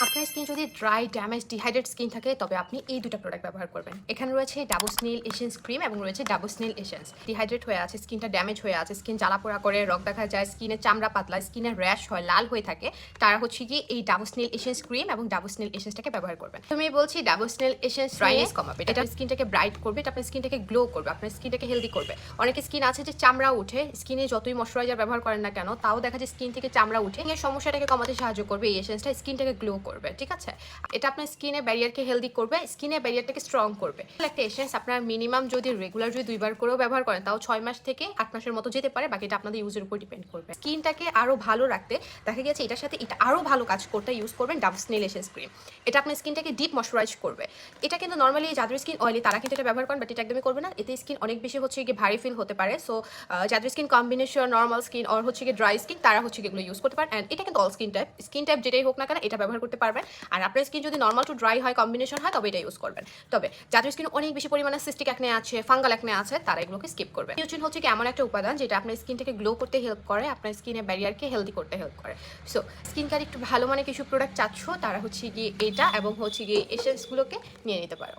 আপনার স্কিন যদি dry, damage, dehydrate skin থাকে তবে আপনি এই দুটো প্রোডাক্ট ব্যবহার করবেন। এখানে রয়েছে ডাবল স্নেল এসেন্স ক্রিম এবং রয়েছে ডাবল স্নেল এসেন্স। ডিহাইড্রেট হয়ে আছে, স্কিনটা ড্যামেজ হয়ে আছে, স্কিন জ্বালাপোড়া করে, রগ দেখা যায়, স্কিনের চামড়া পাতলা, স্কিনের র্যাশ হয়, লাল হয়ে থাকে, তারা হচ্ছে কি এই ডাবল স্নেল এসেন্স ক্রিম এবং ডাবল স্নেল এসেন্সটাকে ব্যবহার করবেন। তো আমি বলছি ডাবল স্নেল এসেন্স ড্রাইনেস কমাবে, এটা স্কিনটাকে ব্রাইট করবে, এটা আপনার স্কিনটাকে গ্লো করবে, আপনার স্কিনটাকে হেলদি করবে। অনেকে স্কিন আছে যে চামড়া উঠে, স্কিনে যতই ময়শ্চারাইজার ব্যবহার করেন না কেন তাও দেখা যায় স্কিন থেকে চামড়া উঠে, এই সমস্যাটাকে কমাতে সাহায্য করবে এই এসেন্সটা, স্কিনটাকে গ্লো করবে। ঠিক আছে, এটা আপনার স্কিনের ব্যারিয়ারকে হেলদি করবে, স্কিনের ব্যারিয়ারটাকে স্ট্রং করবে। একটা এসেন্স আপনার মিনিমাম যদি রেগুলার যদি 2বার করেও ব্যবহার করেন তাও 6 মাস থেকে 8 মাসের মতো যেতে পারে, বাকিটা আপনাদের ইউজের উপর ডিপেন্ড করবে। স্কিনটাকে আরো ভালো রাখতে দেখা গেছে এটার সাথে এটা আরো ভালো কাজ করতে ইউজ করবেন ডাবল স্নেল এসেন্স ক্রিম। এটা আপনার স্কিনটাকে ডিপ ময়শ্চারাইজ করবে। এটা কিন্তু নর্মালি যাদের স্কিন অয়েলি তারা কিন্তু এটা ব্যবহার করেন, বাট এটা একদমই করবে না, এতে স্কিন অনেক বেশি হচ্ছে গিয়ে ভারী ফিল হতে পারে। সো যাদের স্কিন কম্বিনেশন নর্মাল স্কিন আর হচ্ছে গিয়ে ড্রাই স্কিন তারা হচ্ছে এগুলো ইউজ করতে পারেন। অ্যান্ড এটা কিন্তু অল স্কিন টাইপ যেটাই হোক না কেন এটা ব্যবহার করতে পারবেন। আর আপনার স্কিন যদি নর্মাল টু ড্রাই হয়, কম্বিনেশন হয়, তবে এটা ইউজ করবেন। তবে যাদের স্কিন অনেক বেশি পরিমাণে সিস্টিক অ্যাকনে আছে, ফাঙ্গাল অ্যাকনে আছে, তারা এগুলোকে স্কিপ করবে। নিউট্রিন হচ্ছে কি এমন একটা উপাদান যেটা আপনার স্কিনটাকে গ্লো করতে হেল্প করে, আপনার স্কিনের ব্যারিয়ারকে হেলদি করতে হেল্প করে। সো স্কিন কেয়ার একটু ভালো মানে কিছু প্রোডাক্ট চাচ্ছ তারা হচ্ছে গিয়ে এটা এবং হচ্ছে গিয়ে এসেন্সগুলোকে নিয়ে নিতে পারো।